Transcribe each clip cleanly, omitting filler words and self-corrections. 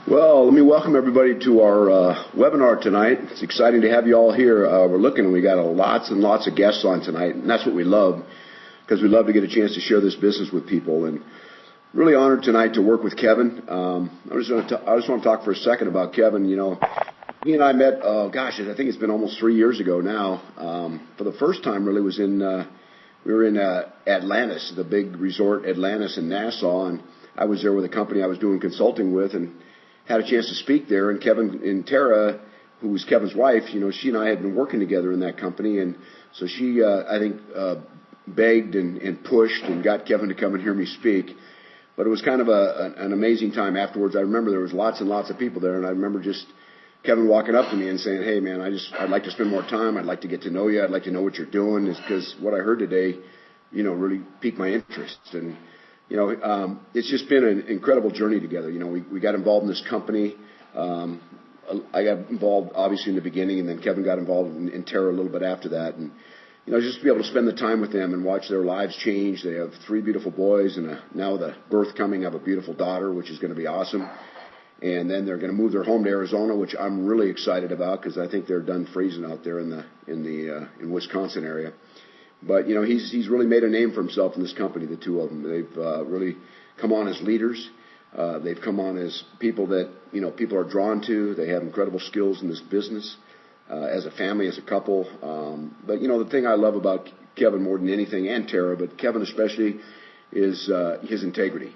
Well, let me welcome everybody to our webinar tonight. It's exciting to have you all here. We're looking, and we got lots and lots of guests on tonight, and that's what we love, because we love to get a chance to share this business with people. And really honored tonight to work with Kevin. I just want to talk for a second about Kevin. You know, he and I met, I think it's been almost 3 years ago now. For the first time, really, was we were in Atlantis, the big resort Atlantis in Nassau, and I was there with a company I was doing consulting with, and had a chance to speak there. And Kevin and Tara, who was Kevin's wife, you know, she and I had been working together in that company, and so she, I think, begged and pushed and got Kevin to come and hear me speak. But it was kind of an amazing time afterwards. I remember there was lots and lots of people there, and I remember just Kevin walking up to me and saying, "Hey, man, I'd like to spend more time. I'd like to get to know you. I'd like to know what you're doing," because what I heard today, you know, really piqued my interest. And you know, it's just been an incredible journey together. You know, we got involved in this company. I got involved obviously in the beginning, and then Kevin got involved in Terra a little bit after that. And you know, just to be able to spend the time with them and watch their lives change. They have 3 beautiful boys, and now the birth coming of a beautiful daughter, which is going to be awesome. And then they're going to move their home to Arizona, which I'm really excited about, because I think they're done freezing out there in Wisconsin area. But you know, he's really made a name for himself in this company. The two of them, they've really come on as leaders. They've come on as people that, you know, people are drawn to. They have incredible skills in this business, as a family, as a couple. But you know, the thing I love about Kevin more than anything, and Tara, but Kevin especially, is his integrity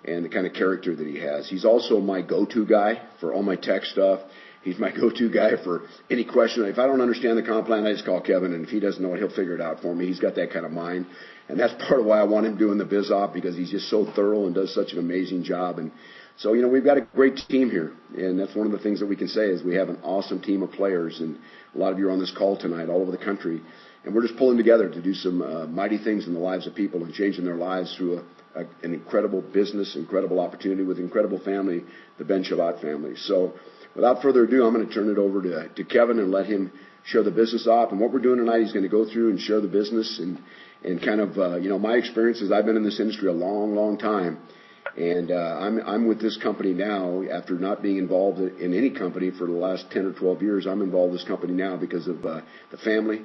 and the kind of character that he has. He's also my go-to guy for all my tech stuff. He's my go-to guy for any question. If I don't understand the comp plan, I just call Kevin, and if he doesn't know it, he'll figure it out for me. He's got that kind of mind, and that's part of why I want him doing the Biz Opp, because he's just so thorough and does such an amazing job. And so, you know, we've got a great team here, and that's one of the things that we can say is we have an awesome team of players, and a lot of you are on this call tonight all over the country, and we're just pulling together to do some mighty things in the lives of people and changing their lives through an incredible business, incredible opportunity with incredible family, the Ben Shabbat family. So without further ado, I'm going to turn it over to Kevin and let him share the business off. And what we're doing tonight, he's going to go through and share the business and kind of, you know, my experiences. I've been in this industry a long, long time. And I'm with this company now after not being involved in any company for the last 10 or 12 years. I'm involved in this company now because of the family,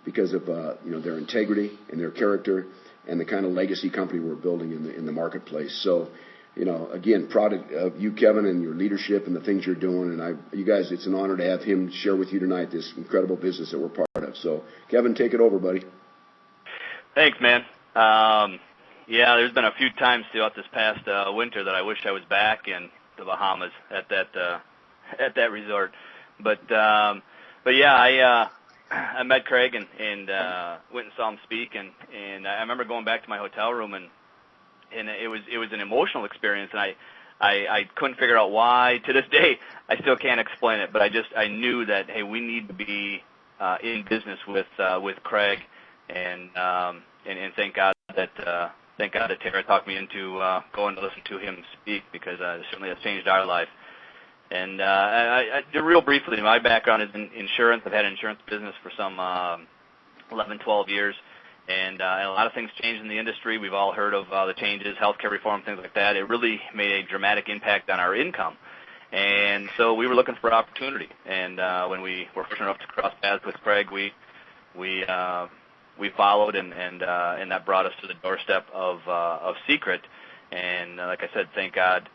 because of, you know, their integrity and their character and the kind of legacy company we're building in the marketplace. So, you know, again, proud of you, Kevin, and your leadership and the things you're doing. And you guys, it's an honor to have him share with you tonight this incredible business that we're part of. So, Kevin, take it over, buddy. Thanks, man. Yeah, there's been a few times throughout this past winter that I wish I was back in the Bahamas at that resort. But yeah, I met Craig and went and saw him speak, and I remember going back to my hotel room, and it was an emotional experience, and I couldn't figure out why. To this day, I still can't explain it, but I knew that, hey, we need to be in business with Craig, and thank God that Tara talked me into going to listen to him speak, because it certainly has changed our life. And real briefly, my background is in insurance. I've had an insurance business for some 11, 12 years, and a lot of things changed in the industry. We've all heard of the changes, healthcare reform, things like that. It really made a dramatic impact on our income, and so we were looking for opportunity. And when we were fortunate enough to cross paths with Craig, we followed, and that brought us to the doorstep of Seacret. And like I said, thank God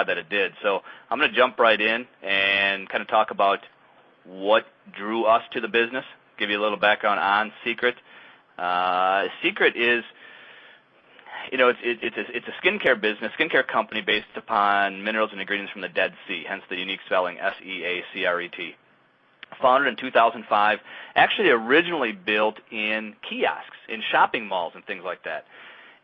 that it did. So I'm going to jump right in and kind of talk about what drew us to the business, give you a little background on Seacret. Seacret is, you know, it's a skincare business, skincare company based upon minerals and ingredients from the Dead Sea, hence the unique spelling SEACRET. Founded in 2005, actually originally built in kiosks, in shopping malls and things like that,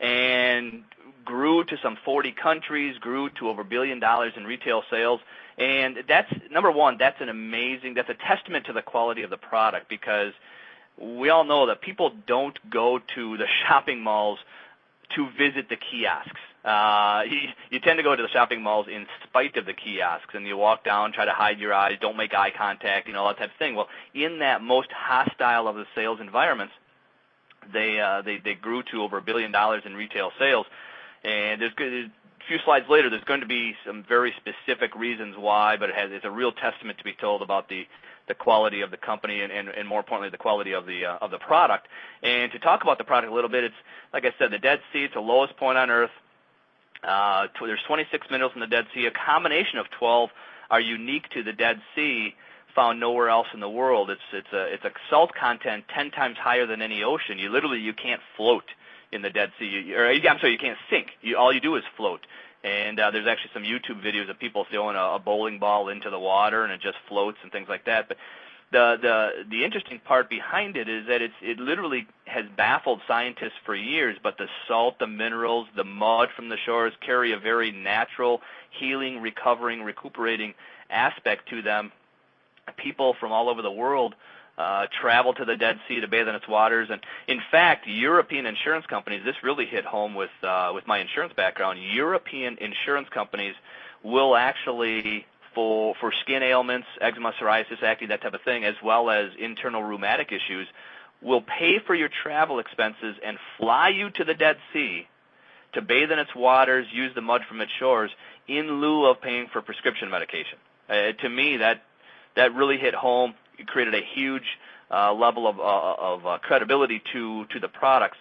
and grew to some 40 countries, grew to over $1 billion in retail sales. And that's, number one, that's a testament to the quality of the product, because we all know that people don't go to the shopping malls to visit the kiosks. You tend to go to the shopping malls in spite of the kiosks, and you walk down, try to hide your eyes, don't make eye contact, you know, all that type of thing. Well, in that most hostile of the sales environments, they grew to over $1 billion in retail sales, and there's few slides later, there's going to be some very specific reasons why, but it's a real testament to be told about the quality of the company and more importantly, the quality of the product. And to talk about the product a little bit, it's, like I said, the Dead Sea, it's the lowest point on Earth. There's 26 minerals in the Dead Sea. A combination of 12 are unique to the Dead Sea, found nowhere else in the world. It's a salt content 10 times higher than any ocean. You can't float in the Dead Sea. You can't sink. All you do is float. And there's actually some YouTube videos of people throwing a bowling ball into the water and it just floats and things like that. But the interesting part behind it is that it literally has baffled scientists for years, but the salt, the minerals, the mud from the shores carry a very natural healing, recovering, recuperating aspect to them. People from all over the world travel to the Dead Sea to bathe in its waters. And in fact, European insurance companies, this really hit home with my insurance background, European insurance companies will actually, for skin ailments, eczema, psoriasis, acne, that type of thing, as well as internal rheumatic issues, will pay for your travel expenses and fly you to the Dead Sea to bathe in its waters, use the mud from its shores, in lieu of paying for prescription medication. To me, that really hit home. It created a huge level of credibility to the products,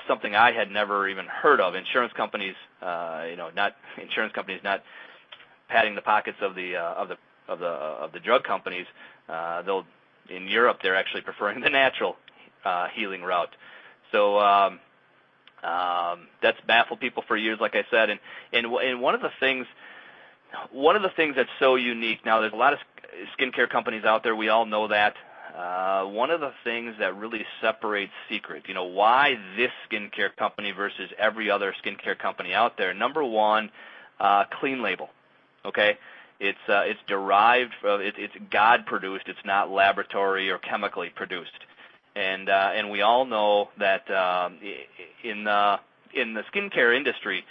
something I had never even heard of. Insurance companies, not padding the pockets of the drug companies. In Europe, they're actually preferring the natural healing route. So that's baffled people for years, like I said. And one of the things that's so unique now, there's a lot of skincare companies out there. We all know that. One of the things that really separates Seacret, why this skincare company versus every other skincare company out there. Number one, clean label. Okay, it's derived from it's God produced. It's not laboratory or chemically produced. And we all know that in the skincare industry,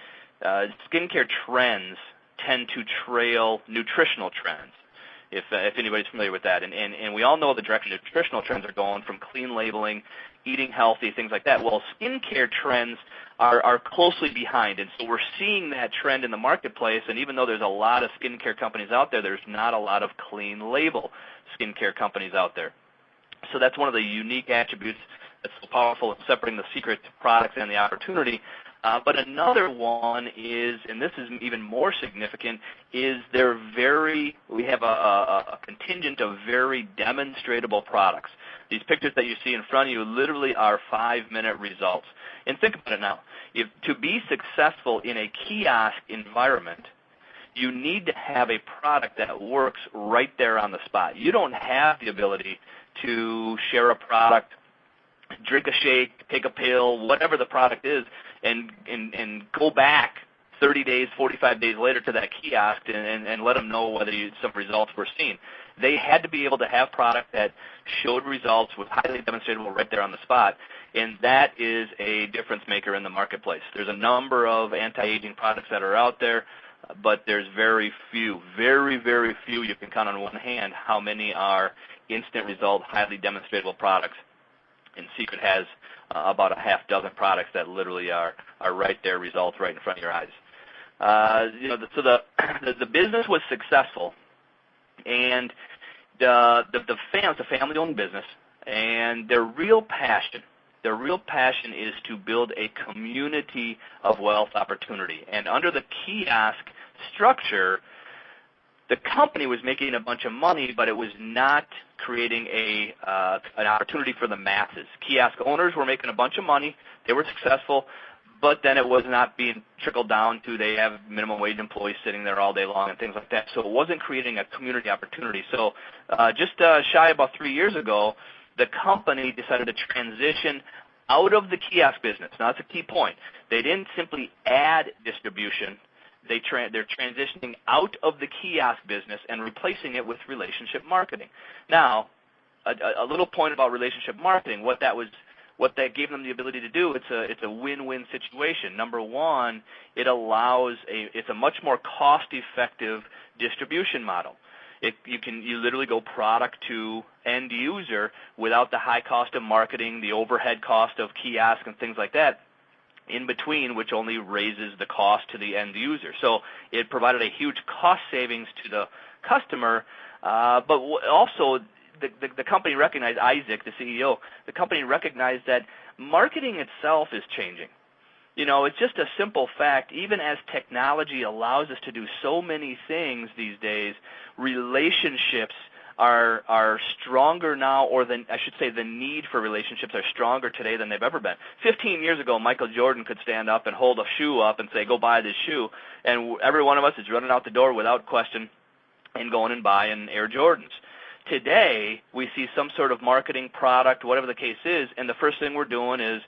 skincare trends tend to trail nutritional trends. If anybody's familiar with that. And we all know the direction nutritional trends are going, from clean labeling, eating healthy, things like that. Well, skincare trends are closely behind. And so we're seeing that trend in the marketplace. And even though there's a lot of skincare companies out there, there's not a lot of clean label skincare companies out there. So that's one of the unique attributes that's so powerful in separating the Seacret products and the opportunity. But another one is, and this is even more significant, is we have a contingent of very demonstratable products. These pictures that you see in front of you literally are 5-minute results. And think about it now. To be successful in a kiosk environment, you need to have a product that works right there on the spot. You don't have the ability to share a product, drink a shake, take a pill, whatever the product is, and go back 30 days, 45 days later to that kiosk and let them know whether some results were seen. They had to be able to have product that showed results, was highly demonstrable right there on the spot, and that is a difference maker in the marketplace. There's a number of anti-aging products that are out there, but there's very, very few, you can count on one hand how many are instant result, highly demonstrable products. And Seacret has about a half dozen products that literally are right there, results right in front of your eyes. So the business was successful, and the fans, a family-owned business, and their real passion is to build a community of wealth opportunity. And under the kiosk structure, the company was making a bunch of money, but it was not creating an opportunity for the masses. Kiosk owners were making a bunch of money. They were successful, but then it was not being trickled down to they have minimum wage employees sitting there all day long and things like that. So it wasn't creating a community opportunity. So just shy about 3 years ago, the company decided to transition out of the kiosk business. Now, that's a key point. They didn't simply add distribution. They're transitioning out of the kiosk business and replacing it with relationship marketing. Now, a little point about relationship marketing, what that gave them the ability to do, it's a win-win situation. Number one, it's a much more cost-effective distribution model. You literally go product to end user without the high cost of marketing, the overhead cost of kiosk and things like that. in between, which only raises the cost to the end user. So it provided a huge cost savings to the customer, but also the company recognized, Isaac, the CEO, the company recognized that marketing itself is changing. It's just a simple fact. Even as technology allows us to do so many things these days, relationships are stronger now, or I should say the need for relationships are stronger today than they've ever been. 15 years ago, Michael Jordan could stand up and hold a shoe up and say, go buy this shoe, and every one of us is running out the door without question and going and buying Air Jordans. Today, we see some sort of marketing product, whatever the case is, and the first thing we're doing is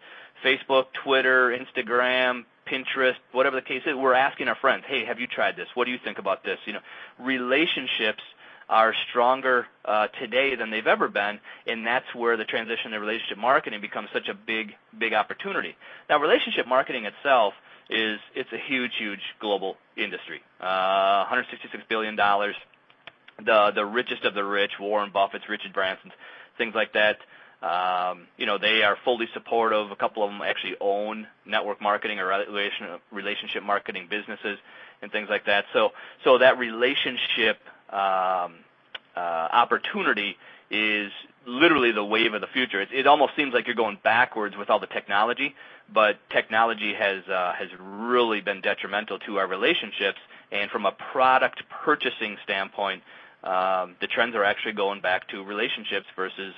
Facebook, Twitter, Instagram, Pinterest, whatever the case is, we're asking our friends, hey, have you tried this? What do you think about this? Relationships are stronger today than they've ever been, and that's where the transition to relationship marketing becomes such a big opportunity. Now, relationship marketing itself it's a huge global industry. $166 billion. The richest of the rich, Warren Buffett's, Richard Branson's, things like that. They are fully supportive. A couple of them actually own network marketing or relationship marketing businesses and things like that. So that relationship opportunity is literally the wave of the future. It almost seems like you're going backwards with all the technology, but technology has really been detrimental to our relationships. And from a product purchasing standpoint, the trends are actually going back to relationships versus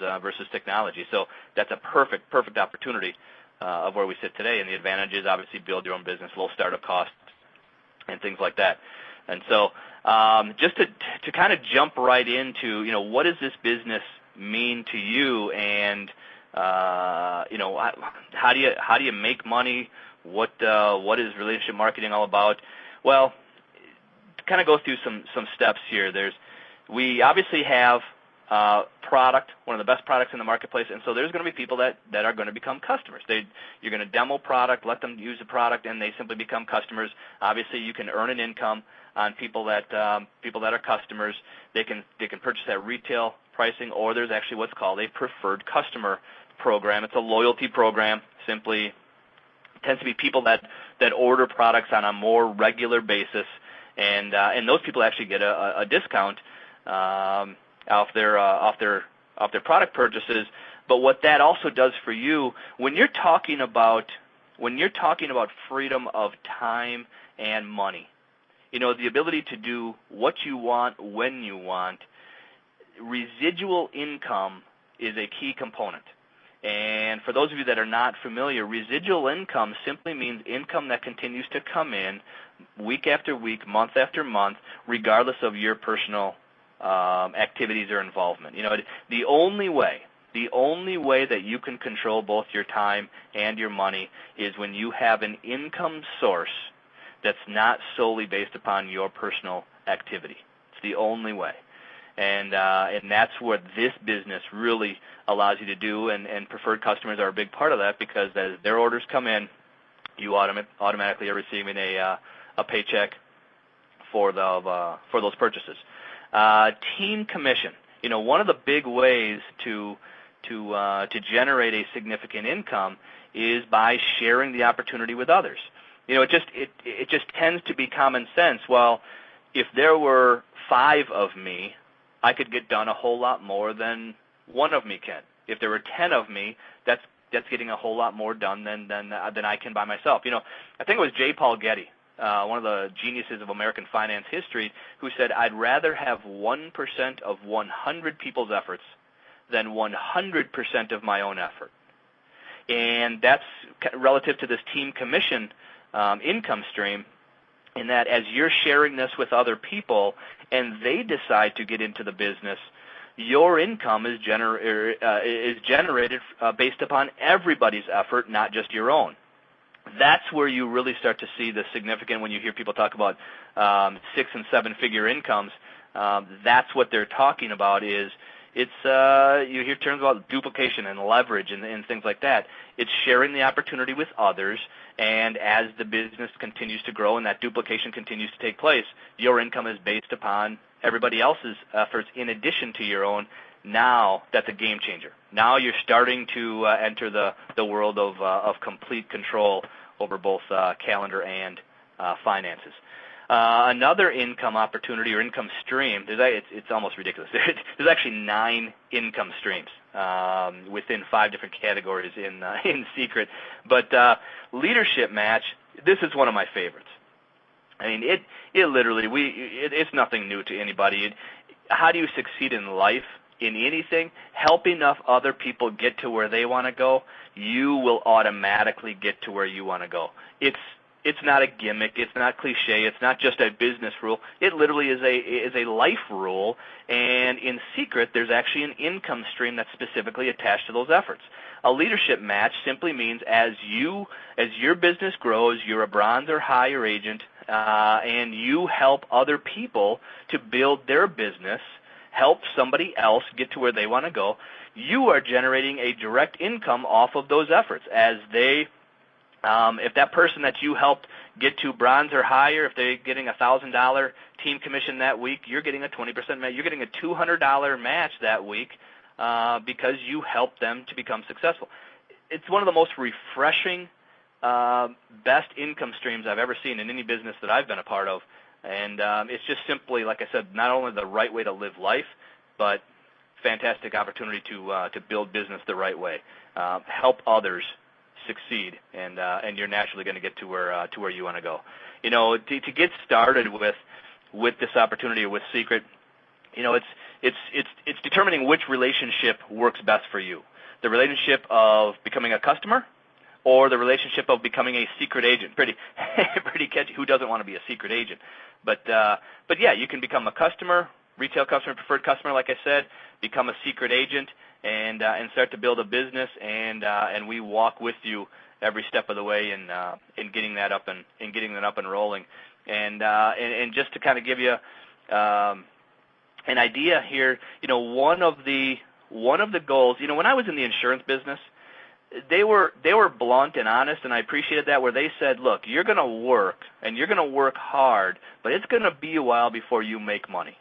technology. So that's a perfect opportunity of where we sit today. And the advantage is obviously build your own business, low startup costs, and things like that. And so just to kind of jump right into, what does this business mean to you, and how do you make money? What is relationship marketing all about? Well, to kind of go through some steps here. We obviously have product, one of the best products in the marketplace, and so there's going to be people that are going to become customers. You're going to demo product, let them use the product, and they simply become customers. Obviously, you can earn an income on people that are customers. They can purchase at retail pricing, or there's actually what's called a preferred customer program. It's a loyalty program. Simply tends to be people that order products on a more regular basis, and those people actually get a discount off their product purchases. But what that also does for you, when you're talking about freedom of time and money, the ability to do what you want when you want, residual income is a key component. And for those of you that are not familiar, residual income simply means income that continues to come in week after week, month after month, regardless of your personal activities or involvement. The only way that you can control both your time and your money is when you have an income source that's not solely based upon your personal activity. It's the only way. And that's what this business really allows you to do, and preferred customers are a big part of that, because as their orders come in, you automatically are receiving a paycheck for those purchases. Team commission. One of the big ways to generate a significant income is by sharing the opportunity with others. It just tends to be common sense. Well, if there were 5 of me, I could get done a whole lot more than 1 of me can. If there were 10 of me, that's getting a whole lot more done than I can by myself. I think it was J. Paul Getty, one of the geniuses of American finance history, who said, I'd rather have 1% of 100 people's efforts than 100% of my own effort. And that's relative to this team commission income stream, in that as you're sharing this with other people and they decide to get into the business, your income is generated based upon everybody's effort, not just your own. That's where you really start to see the significant, when you hear people talk about 6- and 7-figure incomes, that's what they're talking about. You hear terms about duplication and leverage and things like that. It's sharing the opportunity with others, and as the business continues to grow and that duplication continues to take place, your income is based upon everybody else's efforts in addition to your own. Now that's a game changer. Now you're starting to enter the world of complete control over both calendar and finances. Another income opportunity or income stream, it's almost ridiculous. There's actually 9 income streams within 5 different categories in Seacret. But leadership match, this is one of my favorites. I mean, it literally, it's nothing new to anybody. How do you succeed in life, in anything? Help enough other people get to where they want to go, you will automatically get to where you want to go. It's not a gimmick. It's not cliche. It's not just a business rule. It literally is a life rule. And in Seacret, there's actually an income stream that's specifically attached to those efforts. A leadership match simply means as your business grows, you're a bronze or higher agent, and you help other people to build their business, help somebody else get to where they want to go. You are generating a direct income off of those efforts as they. If that person that you helped get to bronze or higher, if they're getting a $1,000 team commission that week, you're getting a 20% match. You're getting a $200 match that week because you helped them to become successful. It's one of the most refreshing, best income streams I've ever seen in any business that I've been a part of. And it's just simply, like I said, not only the right way to live life, but fantastic opportunity to build business the right way, help others succeed, and you're naturally going to get to where you want to go. You know, to get started with this opportunity with Seacret, you know, it's determining which relationship works best for you. The relationship of becoming a customer, or the relationship of becoming a secret agent. Pretty catchy. Who doesn't want to be a secret agent? But yeah, you can become a customer, retail customer, preferred customer, like I said, become a secret agent, and start to build a business, and we walk with you every step of the way in getting that up and rolling. And just to kind of give you an idea here, you know, one of the goals, you know, when I was in the insurance business, they were blunt and honest, and I appreciated that, where they said, look, you're going to work, and you're going to work hard, but it's going to be a while before you make money.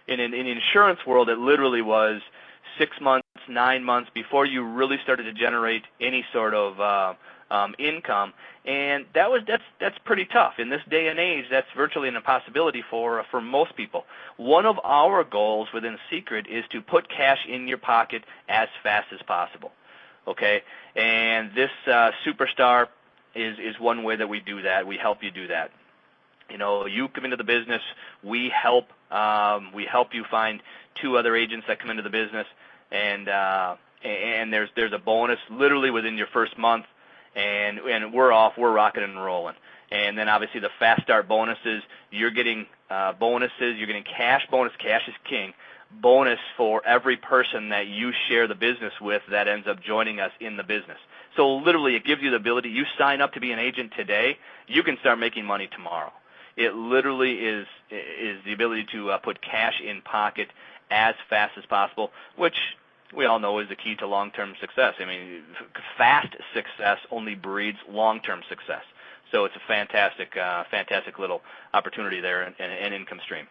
In the insurance world, it literally was 6 months, 9 months before you really started to generate any sort of income, and that's pretty tough. In this day and age, that's virtually an impossibility for most people. One of our goals within Seacret is to put cash in your pocket as fast as possible. Okay, and this Superstar is one way that we do that. We help you do that. You know, you come into the business, we help you find 2 other agents that come into the business, and there's a bonus literally within your first month, and we're rocking and rolling. And then obviously the fast start bonuses, you're getting bonuses, you're getting cash bonus, cash is king, bonus for every person that you share the business with that ends up joining us in the business. So literally it gives you the ability, you sign up to be an agent today, you can start making money tomorrow. It literally is the ability to put cash in pocket as fast as possible, which we all know is the key to long-term success. I mean, fast success only breeds long-term success. So it's a fantastic little opportunity there and income stream.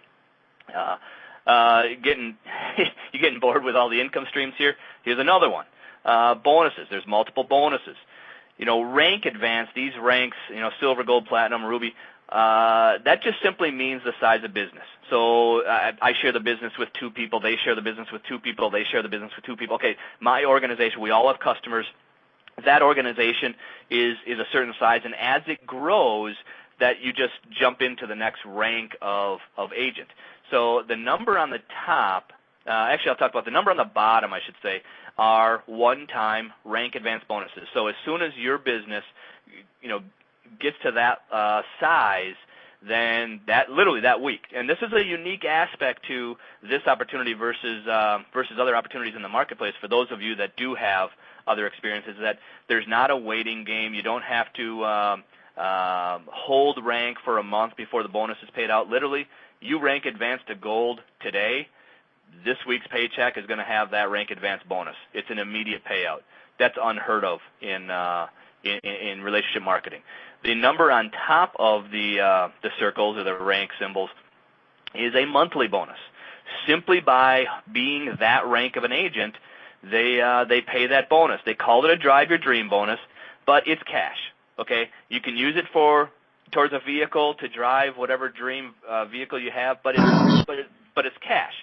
You're getting bored with all the income streams here? Here's another one. Bonuses. There's multiple bonuses. You know, rank advance, these ranks, you know, silver, gold, platinum, ruby, that just simply means the size of business. So I share the business with 2 people, they share the business with 2 people, they share the business with 2 people. Okay, my organization, we all have customers. That organization is a certain size, and as it grows, that you just jump into the next rank of agent. So the number on the top, actually I'll talk about the number on the bottom, I should say, are one-time rank advance bonuses. So as soon as your business, you know, gets to that size, then literally that week. And this is a unique aspect to this opportunity versus other opportunities in the marketplace. For those of you that do have other experiences, that there's not a waiting game. You don't have to hold rank for a month before the bonus is paid out. Literally, you rank advance to gold today, this week's paycheck is going to have that rank advance bonus. It's an immediate payout. That's unheard of in relationship marketing. The number on top of the circles or the rank symbols is a monthly bonus. Simply by being that rank of an agent, they pay that bonus. They call it a drive your dream bonus, but it's cash. Okay, you can use it towards a vehicle to drive whatever dream vehicle you have, but it's cash.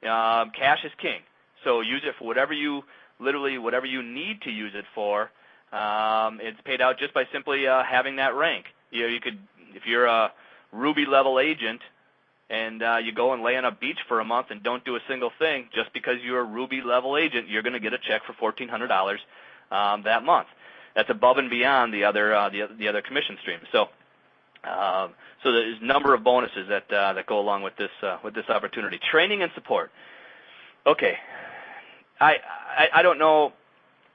Cash is king. So use it for whatever you need to use it for. It's paid out just by simply having that rank. You could, if you're a Ruby level agent and you go and lay on a beach for a month and don't do a single thing, just because you're a Ruby level agent, you're going to get a check for $1,400 that month. That's above and beyond the other commission streams. So there's a number of bonuses that go along with this opportunity. Training and support. Okay, I don't know.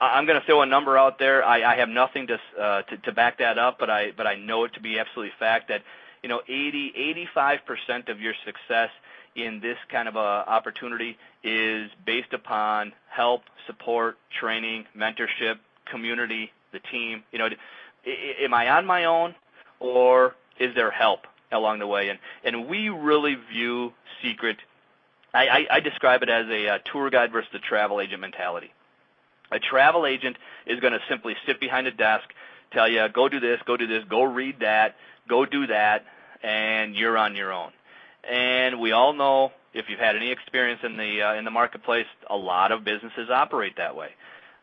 I'm going to throw a number out there. I have nothing to back that up, but I know it to be absolutely fact that 85% of your success in this kind of a opportunity is based upon help, support, training, mentorship, community, the team. Am I on my own, or is there help along the way? And we really view Seacret. I describe it as a tour guide versus a travel agent mentality. A travel agent is going to simply sit behind a desk, tell you, go do this, go read that, go do that, and you're on your own. And we all know, if you've had any experience in the marketplace, a lot of businesses operate that way.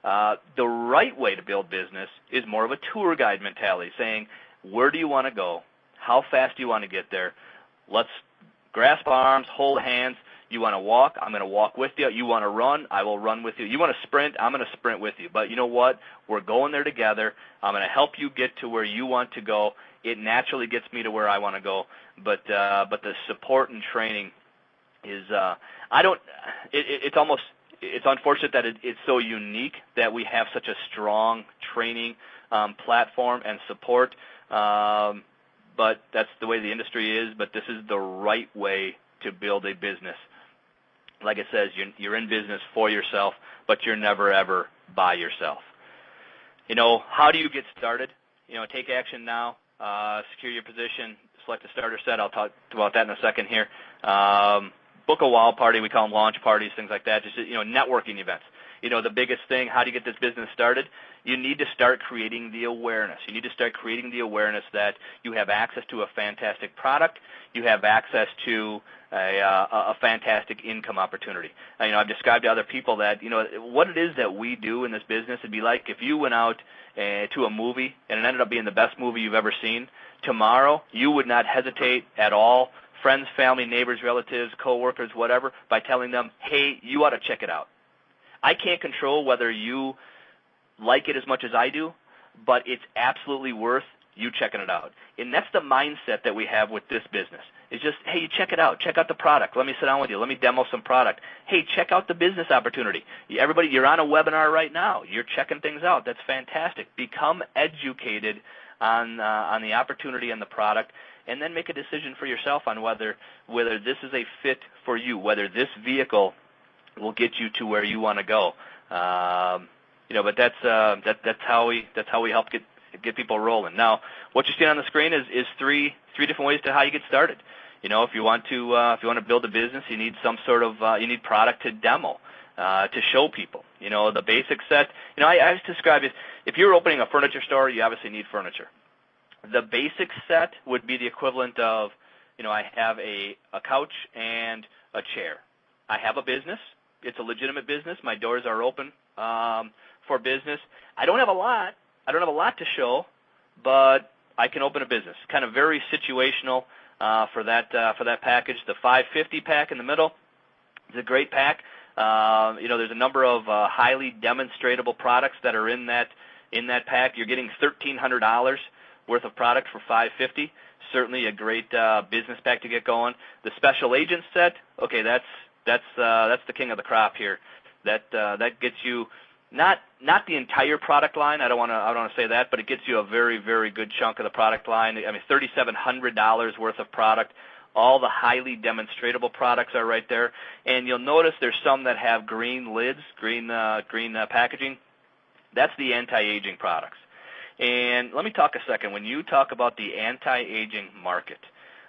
The right way to build business is more of a tour guide mentality, saying, where do you want to go? How fast do you want to get there? Let's grasp arms, hold hands. You want to walk? I'm going to walk with you. You want to run? I will run with you. You want to sprint? I'm going to sprint with you. But you know what? We're going there together. I'm going to help you get to where you want to go. It naturally gets me to where I want to go. But the support and training is it's unfortunate that it's so unique that we have such a strong training platform and support. But that's the way the industry is. But this is the right way to build a business. Like it says, you're in business for yourself, but you're never, ever by yourself. How do you get started? Take action now, secure your position, select a starter set. I'll talk about that in a second here. Book a wow party. We call them launch parties, things like that. Just, networking events. The biggest thing, how do you get this business started? You need to start creating the awareness. You need to start creating the awareness that you have access to a fantastic product. You have access to a fantastic income opportunity. I've described to other people that, what it is that we do in this business, it'd be like if you went out to a movie and it ended up being the best movie you've ever seen. Tomorrow, you would not hesitate at all, friends, family, neighbors, relatives, coworkers, whatever, by telling them, hey, you ought to check it out. I can't control whether you like it as much as I do, but it's absolutely worth you checking it out. And that's the mindset that we have with this business. It's just, hey, check it out. Check out the product. Let me sit down with you. Let me demo some product. Hey, check out the business opportunity. Everybody, you're on a webinar right now. You're checking things out. That's fantastic. Become educated on the opportunity and the product, and then make a decision for yourself on whether this is a fit for you, whether this vehicle will get you to where you want to go. But that's how we help get people rolling. Now, what you're seeing on the screen is three different ways to how you get started. If you want to build a business, you need some sort of you need product to demo, to show people. The basic set. I describe it. If you're opening a furniture store, you obviously need furniture. The basic set would be the equivalent of, I have a couch and a chair. I have a business. It's a legitimate business. My doors are open for business. I don't have a lot. I don't have a lot to show, but I can open a business. Kind of very situational for that package. The 550 pack in the middle is a great pack. There's a number of highly demonstratable products that are in that pack. You're getting $1,300 worth of product for $550. Certainly a great business pack to get going. The special agent set, okay, that's the king of the crop here. That gets you not the entire product line. I don't want to say that, but it gets you a very, very good chunk of the product line. I mean, $3,700 worth of product. All the highly demonstratable products are right there, and you'll notice there's some that have green lids, green packaging. That's the anti-aging products. And let me talk a second. When you talk about the anti-aging market,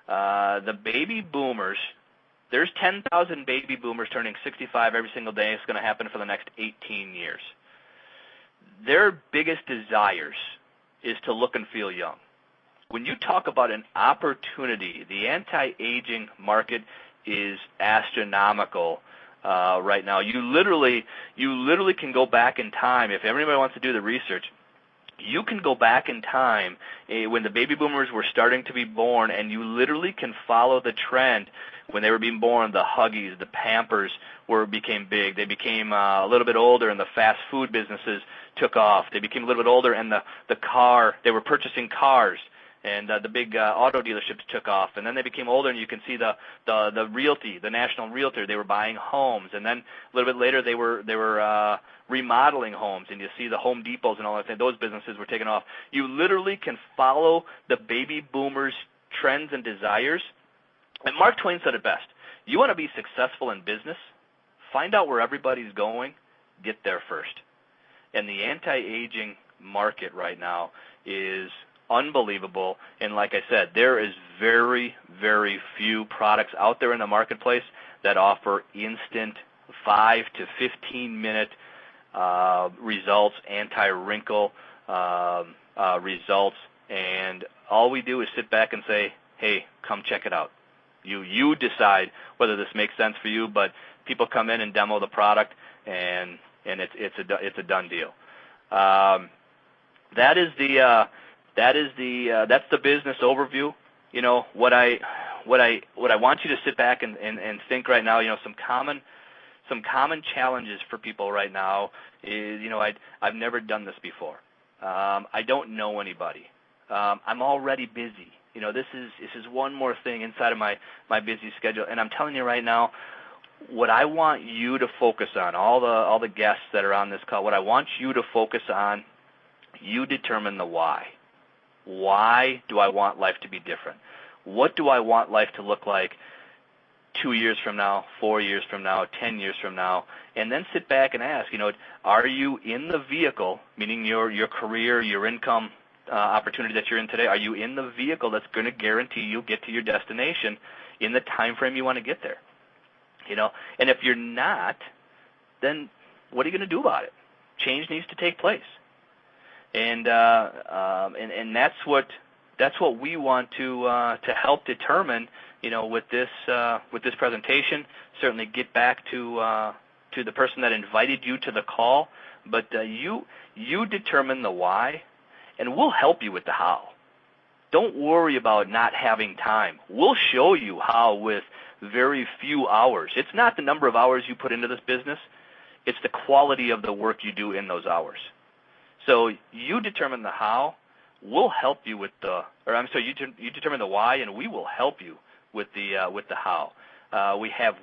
the baby boomers, there's 10,000 baby boomers turning 65 every single day. It's going to happen for the next 18 years. Their biggest desires is to look and feel young. When you talk about an opportunity, the anti-aging market is astronomical right now. You literally can go back in time. If everybody wants to do the research, you can go back in time when the baby boomers were starting to be born, and you literally can follow the trend. When they were being born, the Huggies, the Pampers became big. They became a little bit older, and the fast food businesses took off. They became a little bit older, and they were purchasing cars, and the big auto dealerships took off. And then they became older, and you can see the realty, the national realtor. They were buying homes, and then a little bit later they were remodeling homes, and you see the Home Depots and all that. Those businesses were taking off. You literally can follow the baby boomers' trends and desires. And Mark Twain said it best. You want to be successful in business? Find out where everybody's going. Get there first. And the anti-aging market right now is unbelievable. And like I said, there is very, very few products out there in the marketplace that offer instant 5 to 15-minute results, anti-wrinkle results. And all we do is sit back and say, hey, come check it out. You decide whether this makes sense for you, but people come in and demo the product, and it's a done deal. That's the business overview. You know, what I want you to sit back and think right now. You know, some common challenges for people right now is, you know, I've never done this before. I don't know anybody. I'm already busy. You know, this is one more thing inside of my busy schedule. And I'm telling you right now, what I want you to focus on, all the guests that are on this call, what I want you to focus on, you determine the why. Why do I want life to be different? What do I want life to look like 2 years from now, 4 years from now, 10 years from now? And then sit back and ask, you know, are you in the vehicle, meaning your career, your income, opportunity that you're in today, are you in the vehicle that's going to guarantee you get to your destination in the time frame you want to get there? You know, and if you're not, then what are you going to do about it? Change needs to take place, and that's what we want to help determine. You know, with this presentation, certainly get back to the person that invited you to the call, but you determine the why. And we'll help you with the how. Don't worry about not having time. We'll show you how with very few hours. It's not the number of hours you put into this business. It's the quality of the work you do in those hours. So you determine the how. We'll help you with you determine the why, and we will help you with the how. We have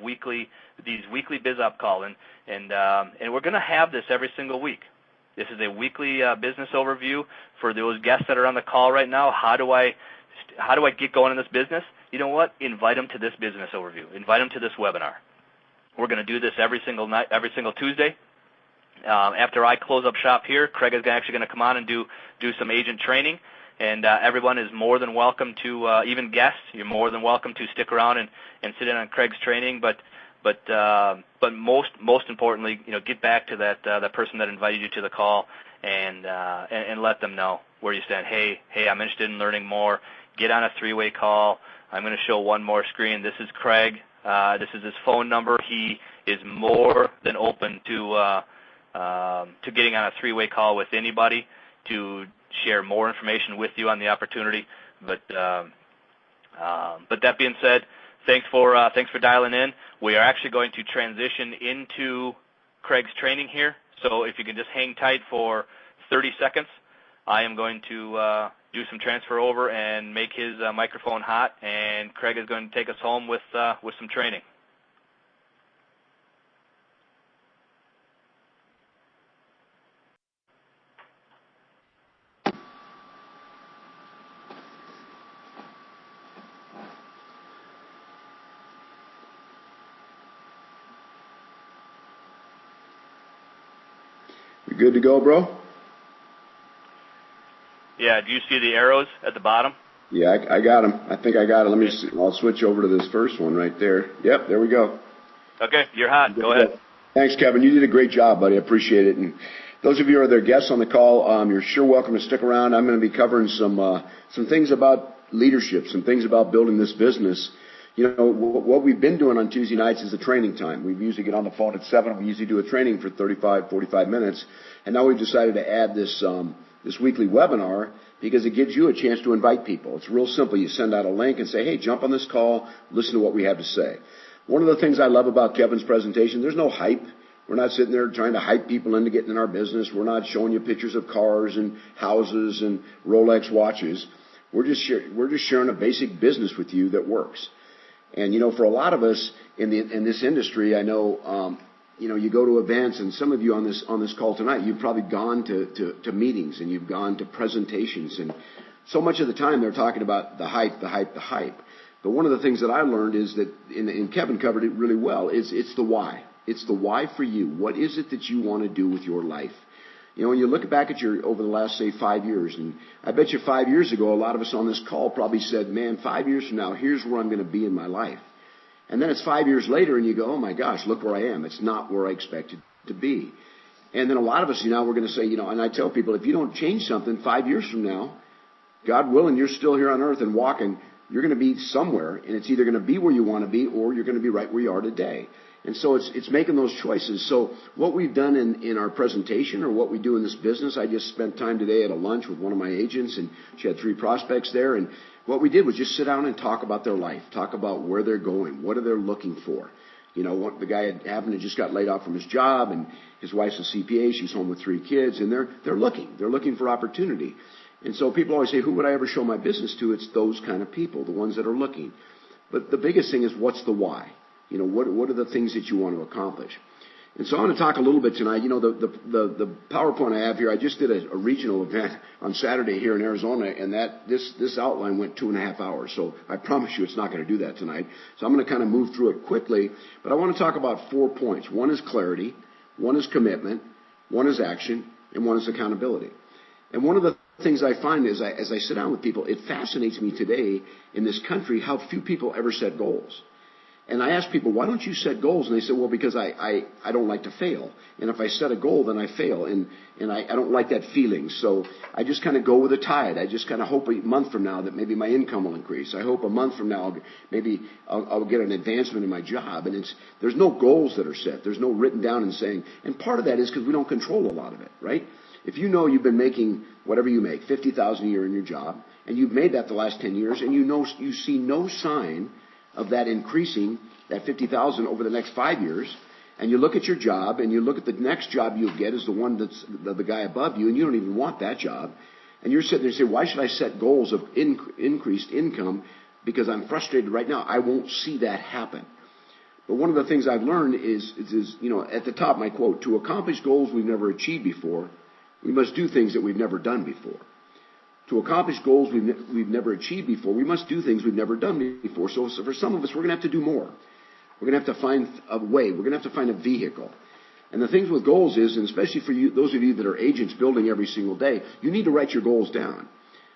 these weekly Biz Opp call, and we're going to have this every single week. This is a weekly business overview for those guests that are on the call right now. How do I get going in this business? You know what? Invite them to this business overview. Invite them to this webinar. We're going to do this every single night, every single Tuesday. After I close up shop here, Craig is actually going to come on and do some agent training. And everyone is more than welcome to, even guests, you're more than welcome to stick around and sit in on Craig's training. But most importantly, you know, get back to that person that invited you to the call and let them know where you stand. Hey, I'm interested in learning more. Get on a 3-way call. I'm going to show one more screen. This is Craig. This is his phone number. He is more than open to getting on a 3-way call with anybody to share more information with you on the opportunity. But that being said, thanks for dialing in. We are actually going to transition into Craig's training here. So if you can just hang tight for 30 seconds, I am going to do some transfer over and make his microphone hot, and Craig is going to take us home with some training. You good to go, bro? Yeah, do you see the arrows at the bottom? Yeah, I got them. I think I got it. Let me see. I'll switch over to this first one right there. Yep, there we go. Okay, you're hot. Go ahead. Thanks, Kevin. You did a great job, buddy. I appreciate it. And Those of you who are their guests on the call, you're sure welcome to stick around. I'm going to be covering some things about leadership, some things about building this business. You know, what we've been doing on Tuesday nights is the training time. We usually get on the phone at 7. We usually do a training for 45 minutes. And now we've decided to add this weekly webinar because it gives you a chance to invite people. It's real simple. You send out a link and say, hey, jump on this call, listen to what we have to say. One of the things I love about Kevin's presentation, there's no hype. We're not sitting there trying to hype people into getting in our business. We're not showing you pictures of cars and houses and Rolex watches. We're just sharing a basic business with you that works. And, you know, for a lot of us in this industry, I know, you know, you go to events, and some of you on this call tonight, you've probably gone to meetings and you've gone to presentations. And so much of the time they're talking about the hype. But one of the things that I learned is that, and Kevin covered it really well, it's the why. It's the why for you. What is it that you want to do with your life? You know, when you look back at over the last, say, 5 years, and I bet you 5 years ago, a lot of us on this call probably said, man, 5 years from now, here's where I'm going to be in my life. And then it's 5 years later, and you go, oh, my gosh, look where I am. It's not where I expected to be. And then a lot of us, you know, we're going to say, you know, and I tell people, if you don't change something 5 years from now, God willing, you're still here on earth and walking, you're going to be somewhere, and it's either going to be where you want to be or you're going to be right where you are today. And so it's making those choices. So what we've done in our presentation, or what we do in this business, I just spent time today at a lunch with one of my agents, and she had 3 prospects there. And what we did was just sit down and talk about their life, talk about where they're going, what are they looking for. You know, the guy happened to just got laid off from his job, and his wife's a CPA. She's home with 3 kids, and they're looking for opportunity. And so people always say, who would I ever show my business to? It's those kind of people, the ones that are looking. But the biggest thing is, what's the why? You know, what are the things that you want to accomplish? And so I want to talk a little bit tonight. You know, the PowerPoint I have here, I just did a regional event on Saturday here in Arizona, and this outline went 2.5 hours. So I promise you it's not going to do that tonight. So I'm going to kind of move through it quickly. But I want to talk about 4 points. One is clarity, one is commitment, one is action, and one is accountability. And one of the things I find is, as I sit down with people, it fascinates me today in this country how few people ever set goals. And I ask people, why don't you set goals? And they say, well, because I don't like to fail. And if I set a goal, then I fail. And I don't like that feeling. So I just kind of go with the tide. I just kind of hope a month from now that maybe my income will increase. I hope a month from now I'll get an advancement in my job. And there's no goals that are set. There's no written down and saying. And part of that is because we don't control a lot of it, right? If you know you've been making whatever you make, $50,000 a year in your job, and you've made that the last 10 years, and you see no sign of that increasing, that $50,000 over the next 5 years, and you look at your job, and you look at the next job you'll get is the one that's the guy above you, and you don't even want that job, and you're sitting there and say, why should I set goals of increased income? Because I'm frustrated right now. I won't see that happen. But one of the things I've learned is, you know, at the top, my quote, to accomplish goals we've never achieved before, we must do things that we've never done before. To accomplish goals we've never achieved before, we must do things we've never done before. So for some of us, we're going to have to do more. We're going to have to find a way. We're going to have to find a vehicle. And the things with goals is, and especially for you, those of you that are agents building every single day, you need to write your goals down.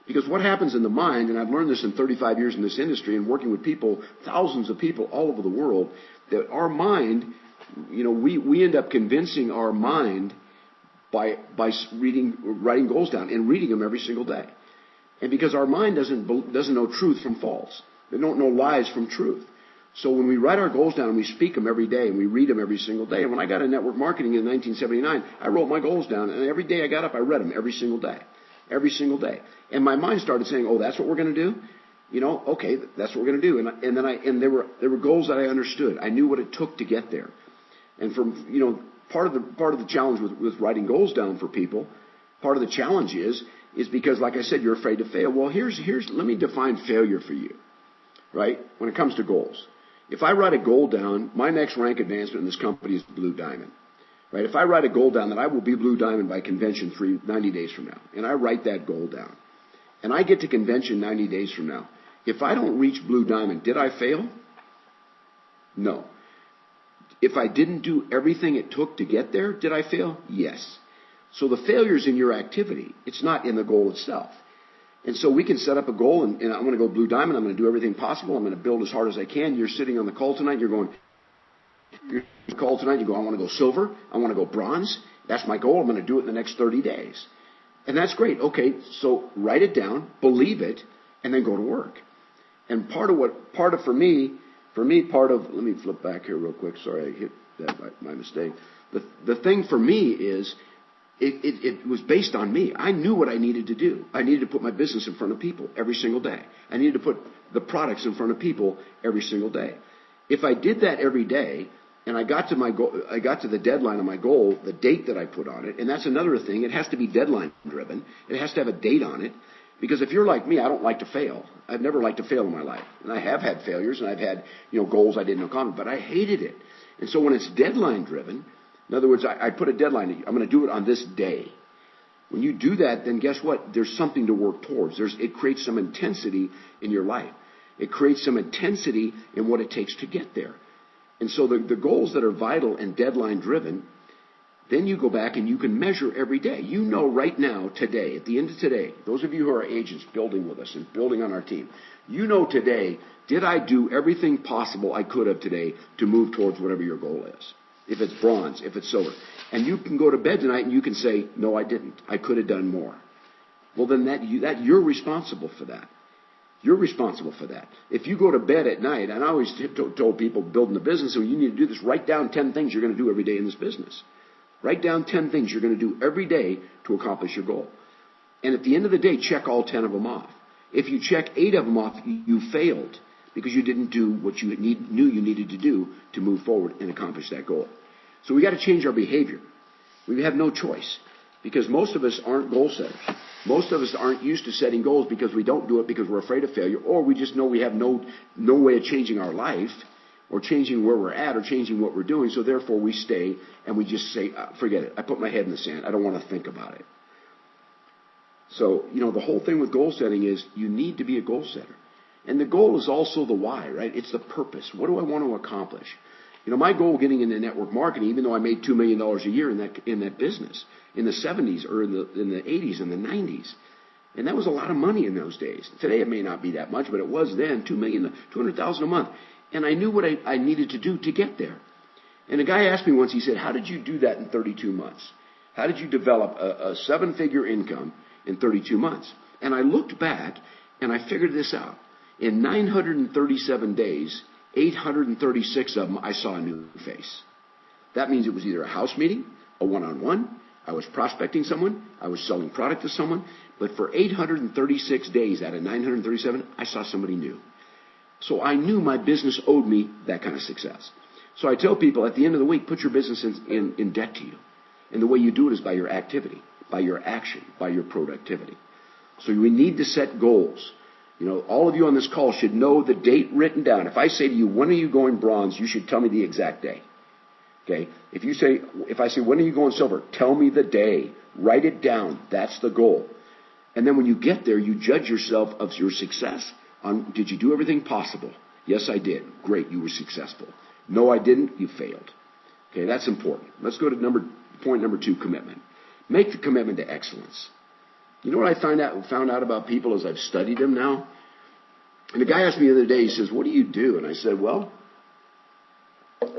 Because what happens in the mind, and I've learned this in 35 years in this industry and working with people, thousands of people all over the world, that our mind, you know, we end up convincing our mind by writing goals down and reading them every single day. And because our mind doesn't know truth from false. They don't know lies from truth. So when we write our goals down and we speak them every day and we read them every single day. And when I got in network marketing in 1979, I wrote my goals down, and every day I got up, I read them every single day. Every single day. And my mind started saying, oh, that's what we're going to do? You know, okay, that's what we're going to do. And there were goals that I understood. I knew what it took to get there. And from, you know, part of the challenge with writing goals down for people, part of the challenge is because, like I said, you're afraid to fail. Well, let me define failure for you, right? When it comes to goals. If I write a goal down, my next rank advancement in this company is Blue Diamond, right? If I write a goal down that I will be Blue Diamond by convention 90 days from now, and I write that goal down, and I get to convention 90 days from now, if I don't reach Blue Diamond, did I fail? No. If I didn't do everything it took to get there, did I fail? Yes. So the failure's in your activity. It's not in the goal itself. And so we can set up a goal, and I'm going to go Blue Diamond. I'm going to do everything possible. I'm going to build as hard as I can. You're sitting on the call tonight. You're going, I want to go silver. I want to go bronze. That's my goal. I'm going to do it in the next 30 days. And that's great. Okay, so write it down, believe it, and then go to work. And let me flip back here real quick. Sorry, I hit that by my mistake. The thing for me is, it was based on me. I knew what I needed to do. I needed to put my business in front of people every single day. I needed to put the products in front of people every single day. If I did that every day, and I got to my goal, I got to the deadline of my goal, the date that I put on it, and that's another thing. It has to be deadline driven. It has to have a date on it. Because if you're like me, I don't like to fail. I've never liked to fail in my life. And I have had failures, and I've had, goals I didn't accomplish, but I hated it. And so when it's deadline driven, in other words, I put a deadline. I'm going to do it on this day. When you do that, then guess what? There's something to work towards. It creates some intensity in your life. It creates some intensity in what it takes to get there. And so the goals that are vital and deadline driven, then you go back and you can measure every day. You know right now, today, at the end of today, those of you who are agents building with us and building on our team, you know today, did I do everything possible I could have today to move towards whatever your goal is? If it's bronze, if it's silver. And you can go to bed tonight and you can say, no, I didn't. I could have done more. Well, then you're responsible for that. You're responsible for that. If you go to bed at night, and I always told people building a business, so you need to do this, write down 10 things you're going to do every day in this business. Write down 10 things you're going to do every day to accomplish your goal. And at the end of the day, check all 10 of them off. If you check 8 of them off, you failed because you didn't do what you knew you needed to do to move forward and accomplish that goal. So we got to change our behavior. We have no choice because most of us aren't goal setters. Most of us aren't used to setting goals because we don't do it because we're afraid of failure, or we just know we have no way of changing our life or changing where we're at or changing what we're doing. So therefore we stay and we just say, forget it. I put my head in the sand. I don't want to think about it. So, the whole thing with goal setting is you need to be a goal setter. And the goal is also the why, right? It's the purpose. What do I want to accomplish? My goal getting into network marketing, even though I made $2 million a year in that business in the 70s or in the 80s and the 90s. And that was a lot of money in those days. Today it may not be that much, but it was then, $200,000 a month. And I knew what I needed to do to get there. And a guy asked me once, he said, how did you do that in 32 months? How did you develop a 7-figure income in 32 months? And I looked back and I figured this out. In 937 days, 836 of them, I saw a new face. That means it was either a house meeting, a one-on-one, I was prospecting someone, I was selling product to someone, but for 836 days out of 937, I saw somebody new. So I knew my business owed me that kind of success. So I tell people at the end of the week, put your business in debt to you. And the way you do it is by your activity, by your action, by your productivity. So we need to set goals. All of you on this call should know the date written down. If I say to you, when are you going bronze, you should tell me the exact day. Okay? If I say, when are you going silver, tell me the day. Write it down. That's the goal. And then when you get there, you judge yourself of your success on, did you do everything possible? Yes, I did. Great, you were successful. No, I didn't. You failed. Okay, that's important. Let's go to point number 2, commitment. Make the commitment to excellence. You know what I found out about people as I've studied them now? And the guy asked me the other day, he says, what do you do? And I said, well,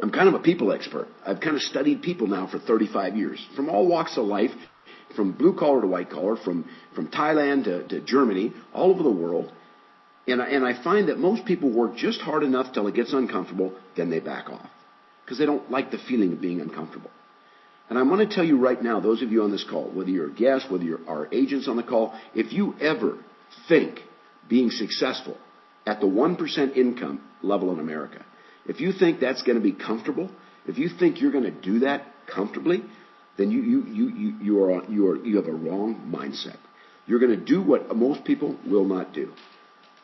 I'm kind of a people expert. I've kind of studied people now for 35 years, from all walks of life, from blue collar to white collar, from Thailand to Germany, all over the world. And I find that most people work just hard enough till it gets uncomfortable, then they back off because they don't like the feeling of being uncomfortable. And I want to tell you right now, those of you on this call, whether you're a guest, whether you're our agents on the call, if you ever think being successful at the 1% income level in America, if you think that's going to be comfortable, if you think you're going to do that comfortably, then you have a wrong mindset. You're going to do what most people will not do.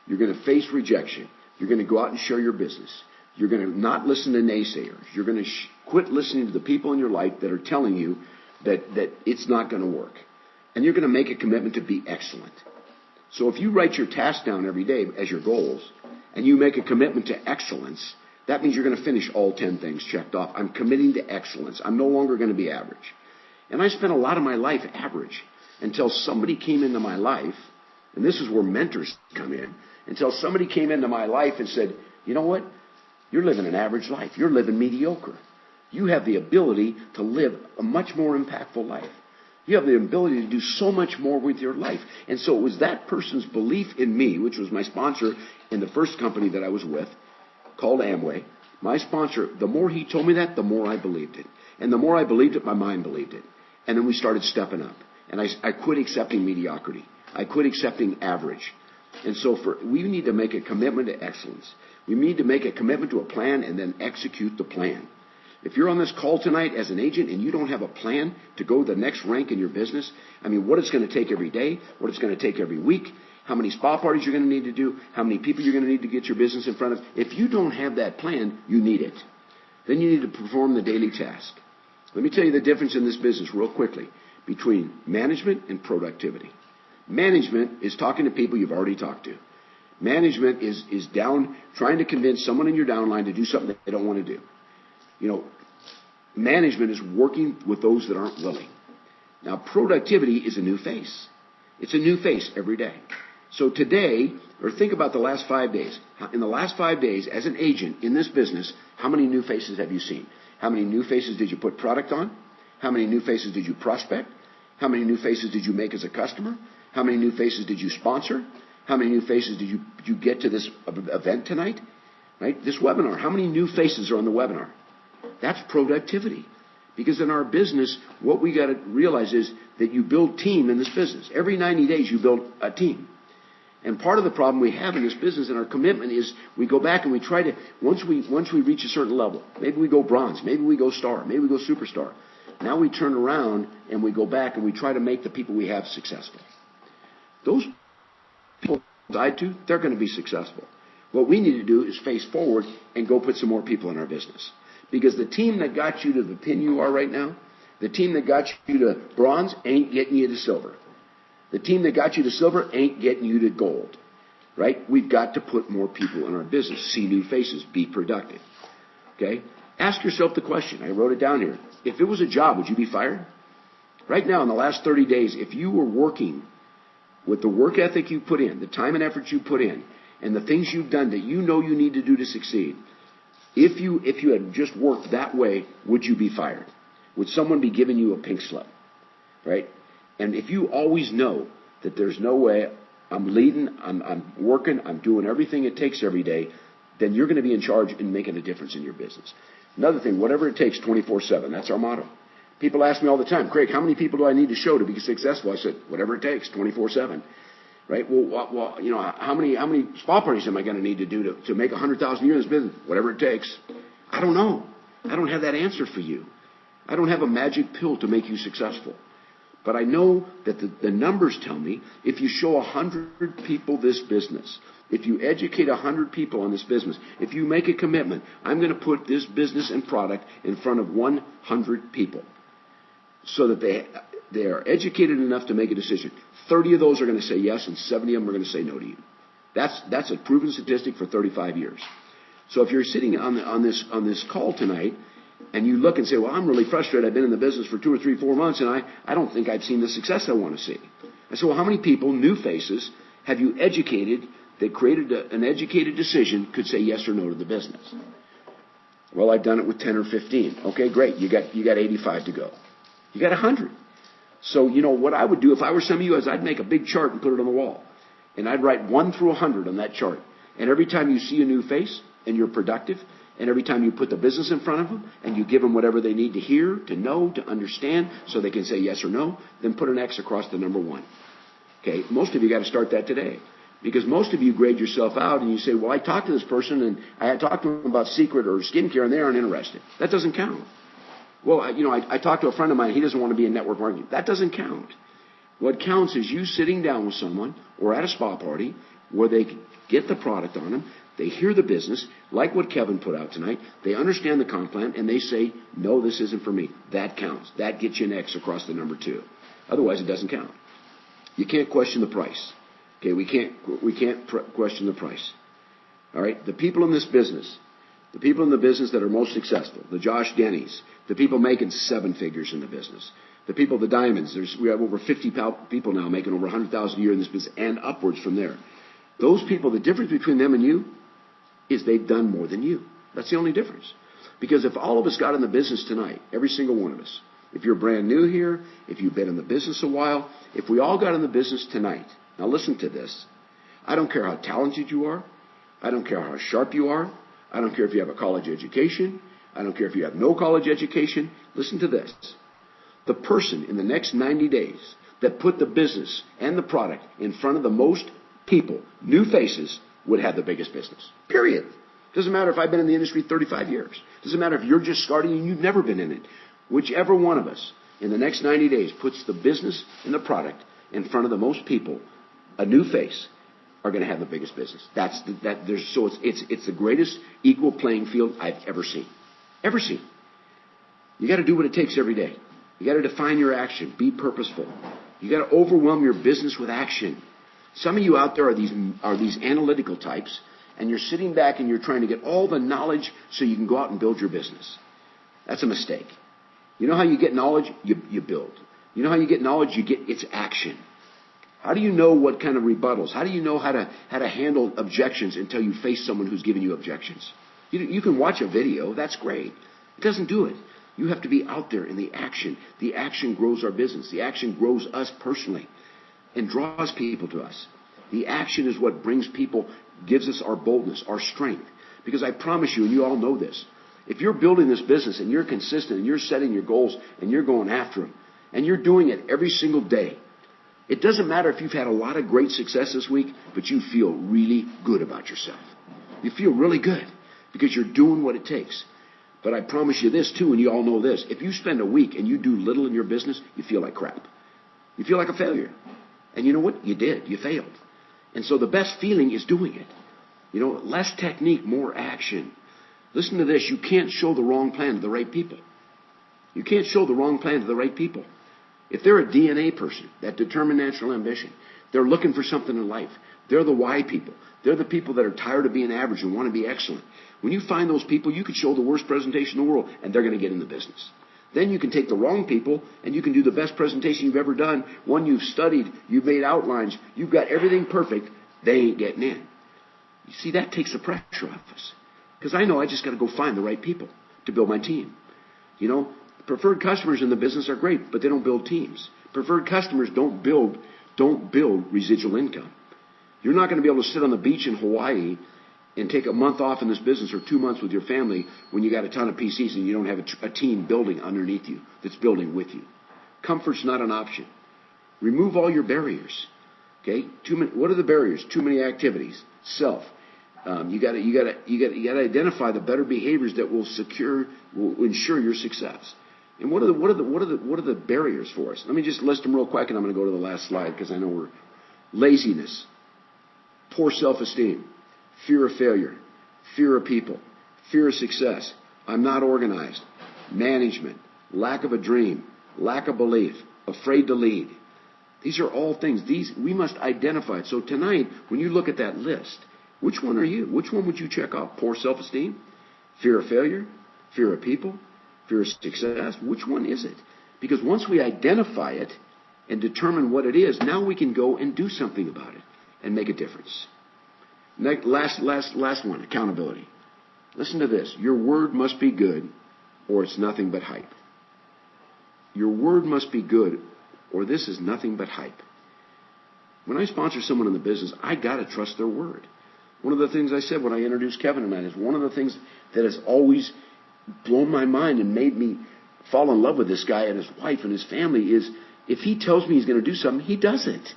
You're going to face rejection. You're going to go out and share your business. You're going to not listen to naysayers. You're going to quit listening to the people in your life that are telling you that it's not going to work. And you're going to make a commitment to be excellent. So if you write your tasks down every day as your goals, and you make a commitment to excellence, that means you're going to finish all 10 things checked off. I'm committing to excellence. I'm no longer going to be average. And I spent a lot of my life average until somebody came into my life, and this is where mentors come in, until somebody came into my life and said, you know what? You're living an average life. You're living mediocre. you have the ability to live a much more impactful life. You have the ability to do so much more with your life. And so it was that person's belief in me, which was my sponsor in the first company that I was with, called Amway. My sponsor, the more he told me that, the more I believed it. And the more I believed it, my mind believed it. And then we started stepping up. And I quit accepting mediocrity. I quit accepting average. And so we need to make a commitment to excellence. We need to make a commitment to a plan and then execute the plan. If you're on this call tonight as an agent and you don't have a plan to go the next rank in your business, I mean, what it's going to take every day, what it's going to take every week, how many spa parties you're going to need to do, how many people you're going to need to get your business in front of. If you don't have that plan, you need it. Then you need to perform the daily task. Let me tell you the difference in this business real quickly between management and productivity. Management is talking to people you've already talked to. Management is down trying to convince someone in your downline to do something that they don't want to do. You know, management is working with those that aren't willing. Now, productivity is a new face. It's a new face every day. So today, or think about the last 5 days. In the last 5 days, as an agent in this business, how many new faces have you seen? How many new faces did you put product on? How many new faces did you prospect? How many new faces did you make as a customer? How many new faces did you sponsor? How many new faces did you get to this event tonight? Right? This webinar. How many new faces are on the webinar? That's productivity. Because in our business, what we got to realize is that you build team in this business. Every 90 days, you build a team. And part of the problem we have in this business and our commitment is we go back and we try to, once we reach a certain level, maybe we go bronze, maybe we go star, maybe we go superstar. Now we turn around and we go back and we try to make the people we have successful. Those people died to, they're going to be successful. What we need to do is face forward and go put some more people in our business. Because the team that got you to the pin you are right now, the team that got you to bronze ain't getting you to silver. The team that got you to silver ain't getting you to gold. Right? We've got to put more people in our business. See new faces. Be productive. Okay? Ask yourself the question. I wrote it down here. If it was a job, would you be fired? Right now, in the last 30 days, if you were working with the work ethic you put in, the time and effort you put in, and the things you've done that you know you need to do to succeed, if you had just worked that way, would you be fired? Would someone be giving you a pink slip? Right? And if you always know that there's no way, I'm leading, I'm working, I'm doing everything it takes every day, then you're going to be in charge and making a difference in your business. Another thing, whatever it takes 24/7. That's our motto. People ask me all the time, Craig, how many people do I need to show to be successful? I said, whatever it takes, 24/7. Right? Well, you know, how many spa parties am I going to need to do to make 100,000 a year in this business? Whatever it takes. I don't know. I don't have that answer for you. I don't have a magic pill to make you successful. But I know that the numbers tell me if you show 100 people this business, if you educate 100 people on this business, if you make a commitment, I'm going to put this business and product in front of 100 people so that they are educated enough to make a decision. 30 of those are going to say yes, and 70 of them are going to say no to you. That's a proven statistic for 35 years. So if you're sitting on this call tonight, and you look and say, well, I'm really frustrated. I've been in the business for 2 or 3, 4 months, and I don't think I've seen the success I want to see. I said, well, how many people, new faces, have you educated that created an educated decision could say yes or no to the business? Well, I've done it with 10 or 15. Okay, great. You got 85 to go. You got 100. So, you know, what I would do if I were some of you is I'd make a big chart and put it on the wall. And I'd write 1 through 100 on that chart. And every time you see a new face and you're productive, and every time you put the business in front of them and you give them whatever they need to hear, to know, to understand, so they can say yes or no, then put an X across the number 1. Okay, most of you got to start that today. Because most of you grade yourself out and you say, well, I talked to this person and I had talked to them about Seacret or skincare and they aren't interested. That doesn't count. Well, I talked to a friend of mine, he doesn't want to be in network marketing. That doesn't count. What counts is you sitting down with someone or at a spa party where they get the product on them, they hear the business, like what Kevin put out tonight, they understand the comp plan, and they say, no, this isn't for me. That counts. That gets you an X across the number 2. Otherwise, it doesn't count. You can't question the price. Okay, we can't question the price. All right, the people in this business, the people in the business that are most successful, the Josh Denny's, the people making 7 figures in the business, the people, the diamonds, we have over 50 people now making over 100,000 a year in this business and upwards from there. Those people, the difference between them and you is they've done more than you. That's the only difference. Because if all of us got in the business tonight, every single one of us, if you're brand new here, if you've been in the business a while, if we all got in the business tonight, now listen to this. I don't care how talented you are. I don't care how sharp you are. I don't care if you have a college education. I don't care if you have no college education. Listen to this. The person in the next 90 days that put the business and the product in front of the most people, new faces, would have the biggest business. Period. Doesn't matter if I've been in the industry 35 years. Doesn't matter if you're just starting and you've never been in it. Whichever one of us in the next 90 days puts the business and the product in front of the most people, a new face, are going to have the biggest business. It's the greatest equal playing field I've ever seen. Ever seen. You got to do what it takes every day. You got to define your action. Be purposeful. You got to overwhelm your business with action. Some of you out there are these analytical types, and you're sitting back and you're trying to get all the knowledge so you can go out and build your business. That's a mistake. You know how you get knowledge? You build. You know how you get knowledge? It's action. How do you know what kind of rebuttals? How do you know how to handle objections until you face someone who's giving you objections? You can watch a video. That's great. It doesn't do it. You have to be out there in the action. The action grows our business. The action grows us personally and draws people to us. The action is what brings people, gives us our boldness, our strength. Because I promise you, and you all know this, if you're building this business and you're consistent and you're setting your goals and you're going after them and you're doing it every single day, it doesn't matter if you've had a lot of great success this week, but you feel really good about yourself. You feel really good because you're doing what it takes. But I promise you this too, and you all know this, if you spend a week and you do little in your business, you feel like crap. You feel like a failure. And you know what? You did. You failed. And so the best feeling is doing it. Less technique, more action. Listen to this. You can't show the wrong plan to the right people. You can't show the wrong plan to the right people. If they're a DNA person, that determined natural ambition, they're looking for something in life. They're the why people. They're the people that are tired of being average and want to be excellent. When you find those people, you can show the worst presentation in the world, and they're going to get in the business. Then you can take the wrong people, and you can do the best presentation you've ever done, one you've studied, you've made outlines, you've got everything perfect, they ain't getting in. You see, that takes the pressure off us. Because I know I just got to go find the right people to build my team. Preferred customers in the business are great, but they don't build teams. Preferred customers don't build residual income. You're not going to be able to sit on the beach in Hawaii and take a month off in this business or 2 months with your family when you got a ton of PCs and you don't have a team building underneath you that's building with you. Comfort's not an option. Remove all your barriers. Okay? What are the barriers? Too many activities. Self. You got to identify the better behaviors that will ensure your success. And what are the barriers for us? Let me just list them real quick, and I'm going to go to the last slide because I know we're laziness, poor self-esteem, fear of failure, fear of people, fear of success, I'm not organized, management, lack of a dream, lack of belief, afraid to lead. These are all things. We must identify. So tonight, when you look at that list, which one are you? Which one would you check off? Poor self-esteem? Fear of failure? Fear of people? Fear of success? Which one is it? Because once we identify it and determine what it is, now we can go and do something about it and make a difference. Last one, accountability. Listen to this. Your word must be good or it's nothing but hype. Your word must be good or this is nothing but hype. When I sponsor someone in the business, I got to trust their word. One of the things I said when I introduced Kevin tonight is one of the things that has always blown my mind and made me fall in love with this guy and his wife and his family is if he tells me he's going to do something, he does it.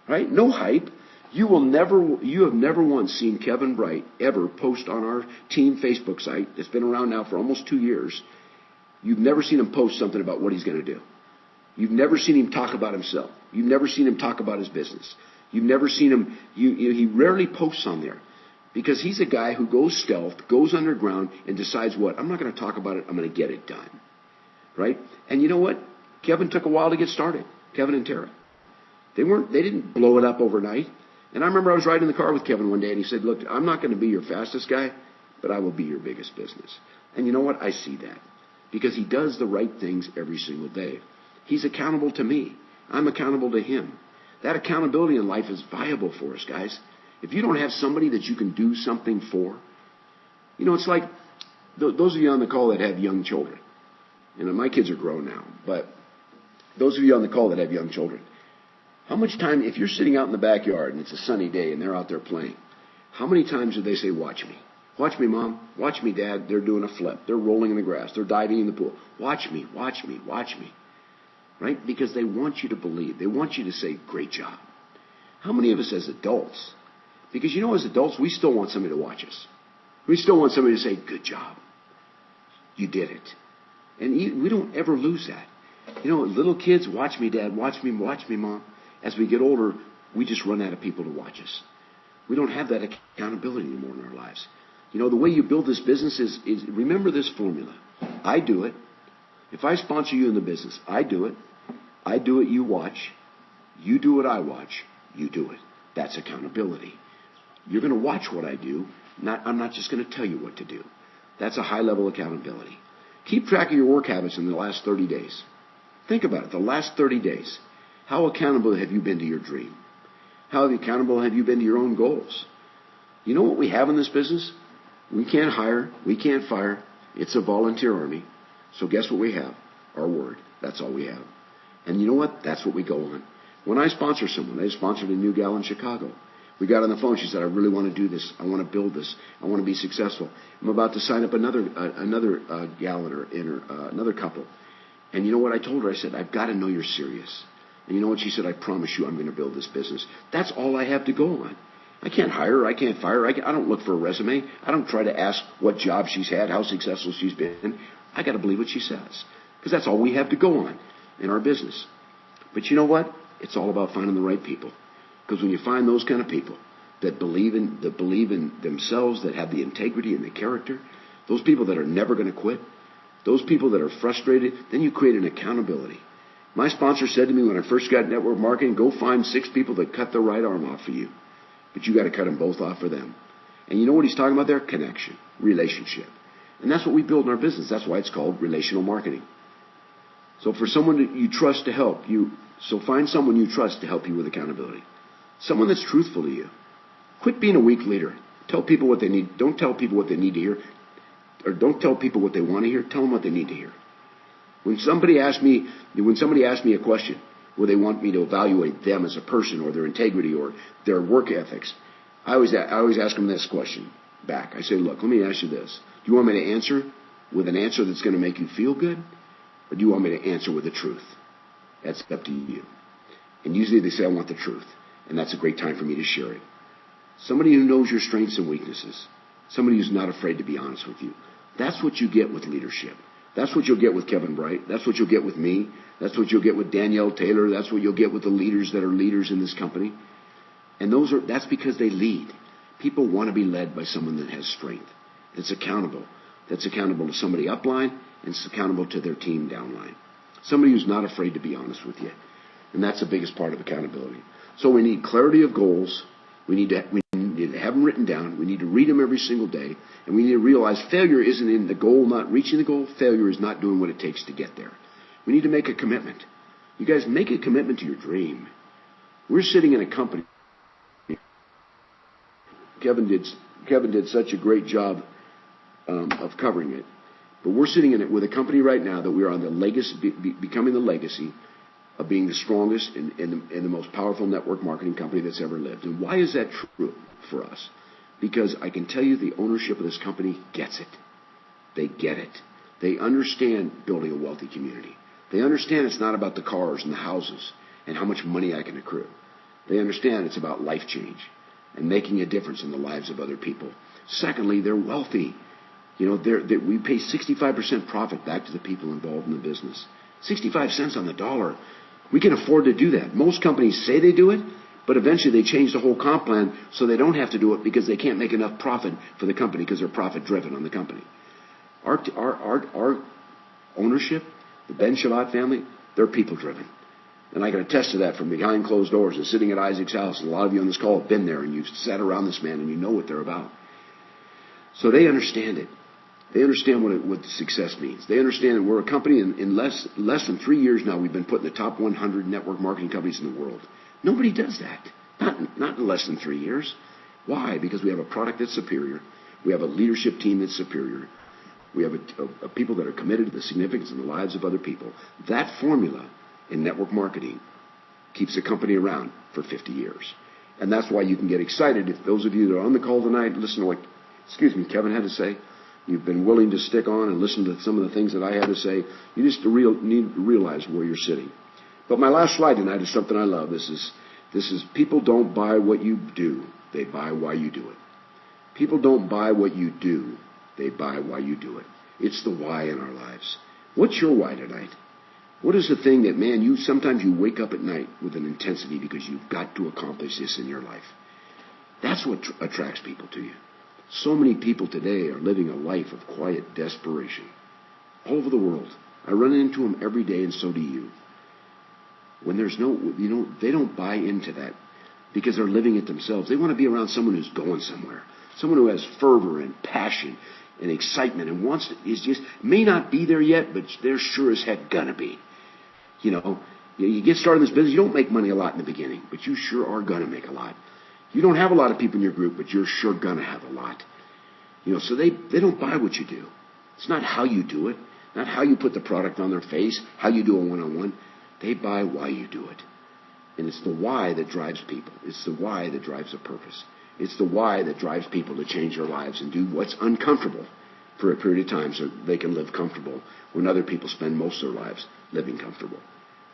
Right? No hype. You have never once seen Kevin Bright ever post on our team Facebook site that's been around now for almost 2 years. You've never seen him post something about what he's going to do. You've never seen him talk about himself. You've never seen him talk about his business. You've never seen him, he rarely posts on there because he's a guy who goes stealth, goes underground, and decides what? I'm not going to talk about it. I'm going to get it done. Right? And you know what? Kevin took a while to get started. Kevin and Tara. They didn't blow it up overnight. And I remember I was riding in the car with Kevin one day and he said, look, I'm not going to be your fastest guy, but I will be your biggest business. And you know what? I see that because he does the right things every single day. He's accountable to me. I'm accountable to him. That accountability in life is viable for us, guys. If you don't have somebody that you can do something for, it's like those of you on the call that have young children, my kids are grown now, but those of you on the call that have young children, how much time, if you're sitting out in the backyard and it's a sunny day and they're out there playing, how many times do they say, watch me? Watch me, Mom. Watch me, Dad. They're doing a flip. They're rolling in the grass. They're diving in the pool. Watch me. Watch me. Watch me. Right? Because they want you to believe. They want you to say, great job. How many of us as adults, because as adults, we still want somebody to watch us. We still want somebody to say, good job. You did it. And we don't ever lose that. Little kids, watch me, Dad. Watch me, Mom. As we get older, we just run out of people to watch us. We don't have that accountability anymore in our lives. The way you build this business is remember this formula. I do it. If I sponsor you in the business, I do it. I do it, you watch. You do it, I watch. You do it. That's accountability. You're going to watch what I do. I'm not just going to tell you what to do. That's a high-level accountability. Keep track of your work habits in the last 30 days. Think about it. The last 30 days. How accountable have you been to your dream? How accountable have you been to your own goals? You know what we have in this business? We can't hire. We can't fire. It's a volunteer army. So guess what we have? Our word. That's all we have. And you know what? That's what we go on. When I sponsor someone, I sponsored a new gal in Chicago. We got on the phone. She said, I really want to do this. I want to build this. I want to be successful. I'm about to sign up another gal another couple. And you know what I told her? I said, I've got to know you're serious. And you know what she said? I promise you I'm going to build this business. That's all I have to go on. I can't hire her. I can't fire her. I don't look for a resume. I don't try to ask what job she's had, how successful she's been. I got to believe what she says. Because that's all we have to go on in our business. But you know what? It's all about finding the right people. Because when you find those kind of people that believe in themselves, that have the integrity and the character, those people that are never going to quit, those people that are frustrated, then you create an accountability. My sponsor said to me when I first got network marketing, go find 6 people that cut their right arm off for you. But you got to cut them both off for them. And you know what he's talking about there? Connection, relationship. And that's what we build in our business. That's why it's called relational marketing. So for someone that you trust to help you, so find someone you trust to help you with accountability. Someone that's truthful to you. Quit being a weak leader. Tell people what they need. Don't tell people what they need to hear. Or don't tell people what they want to hear. Tell them what they need to hear. When somebody asks me a question where they want me to evaluate them as a person or their integrity or their work ethics, I always ask them this question back. I say, look, let me ask you this. Do you want me to answer with an answer that's going to make you feel good? Or do you want me to answer with the truth? That's up to you. And usually they say, I want the truth. And that's a great time for me to share it. Somebody who knows your strengths and weaknesses. Somebody who's not afraid to be honest with you. That's what you get with leadership. That's what you'll get with Kevin Bright. That's what you'll get with me. That's what you'll get with Danielle Taylor. That's what you'll get with the leaders that are leaders in this company. And that's because they lead. People want to be led by someone that has strength. That's accountable. That's accountable to somebody upline and it's accountable to their team downline. Somebody who's not afraid to be honest with you. And that's the biggest part of accountability. So we need clarity of goals. We need to have them written down. We need to read them every single day. And we need to realize failure isn't in the goal, not reaching the goal. Failure is not doing what it takes to get there. We need to make a commitment. You guys, make a commitment to your dream. We're sitting in a company. Kevin did such a great job of covering it. But we're sitting in it with a company right now that we are on the legacy, becoming the legacy of being the strongest and the most powerful network marketing company that's ever lived. And why is that true for us? Because I can tell you the ownership of this company gets it. They get it. They understand building a wealthy community. They understand it's not about the cars and the houses and how much money I can accrue. They understand it's about life change and making a difference in the lives of other people. Secondly, they're wealthy. We pay 65% profit back to the people involved in the business. 65 cents on the dollar. We can afford to do that. Most companies say they do it, but eventually they change the whole comp plan so they don't have to do it because they can't make enough profit for the company because they're profit driven on the company. Our ownership, the Ben Shabbat family, they're people driven. And I can attest to that from behind closed doors and sitting at Isaac's house. And a lot of you on this call have been there and you've sat around this man and you know what they're about. So they understand it. They understand what success means. They understand that we're a company in less than 3 years now. We've been put in the top 100 network marketing companies in the world. Nobody does that. Not in less than 3 years. Why? Because we have a product that's superior. We have a leadership team that's superior. We have a people that are committed to the significance in the lives of other people. That formula in network marketing keeps a company around for 50 years. And that's why you can get excited if those of you that are on the call tonight listen to what, Kevin had to say. You've been willing to stick on and listen to some of the things that I had to say. You just need to realize where you're sitting. But my last slide tonight is something I love. This is people don't buy what you do. They buy why you do it. People don't buy what you do. They buy why you do it. It's the why in our lives. What's your why tonight? What is the thing that, man, sometimes you wake up at night with an intensity because you've got to accomplish this in your life? That's what attracts people to you. So many people today are living a life of quiet desperation all over the world. I run into them every day, and so do you. When there's they don't buy into that because they're living it themselves. They want to be around someone who's going somewhere, someone who has fervor and passion and excitement and may not be there yet, but they're sure as heck gonna be. You get started in this business, you don't make money a lot in the beginning, but you sure are gonna make a lot. You don't have a lot of people in your group, but you're sure gonna have a lot. So they don't buy what you do. It's not how you do it, not how you put the product on their face, how you do a one-on-one. They buy why you do it. And it's the why that drives people. It's the why that drives a purpose. It's the why that drives people to change their lives and do what's uncomfortable for a period of time so they can live comfortable when other people spend most of their lives living comfortable.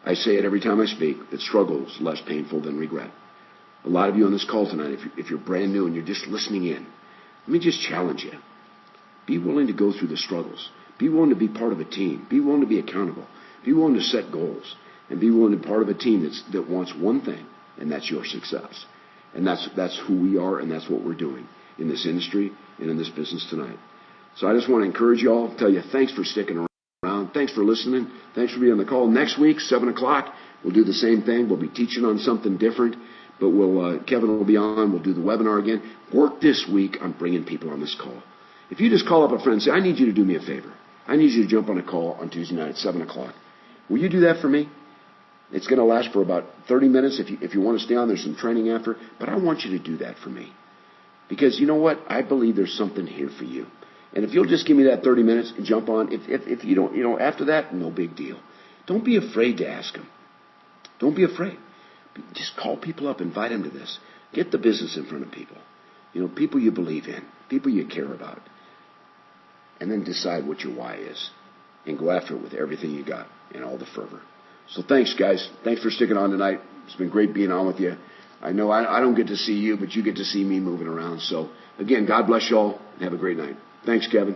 I say it every time I speak, that struggle is less painful than regret. A lot of you on this call tonight, if you're brand new and you're just listening in, let me just challenge you. Be willing to go through the struggles. Be willing to be part of a team. Be willing to be accountable. Be willing to set goals. And be willing to be part of a team that wants one thing, and that's your success. And that's who we are, and that's what we're doing in this industry and in this business tonight. So I just want to encourage you all, tell you thanks for sticking around. Thanks for listening. Thanks for being on the call. Next week, 7 o'clock, we'll do the same thing. We'll be teaching on something different, but Kevin will be on. We'll do the webinar again. Work this week on bringing people on this call. If you just call up a friend and say, I need you to do me a favor. I need you to jump on a call on Tuesday night at 7 o'clock. Will you do that for me? It's going to last for about 30 minutes. If you want to stay on, there's some training after. But I want you to do that for me. Because you know what? I believe there's something here for you. And if you'll just give me that 30 minutes and jump on, if you don't, after that, no big deal. Don't be afraid to ask them. Don't be afraid. Just call people up, invite them to this. Get the business in front of people. People you believe in, people you care about. And then decide what your why is. And go after it with everything you got and all the fervor. So thanks, guys. Thanks for sticking on tonight. It's been great being on with you. I know I don't get to see you, but you get to see me moving around. So, again, God bless you all, and have a great night. Thanks, Kevin.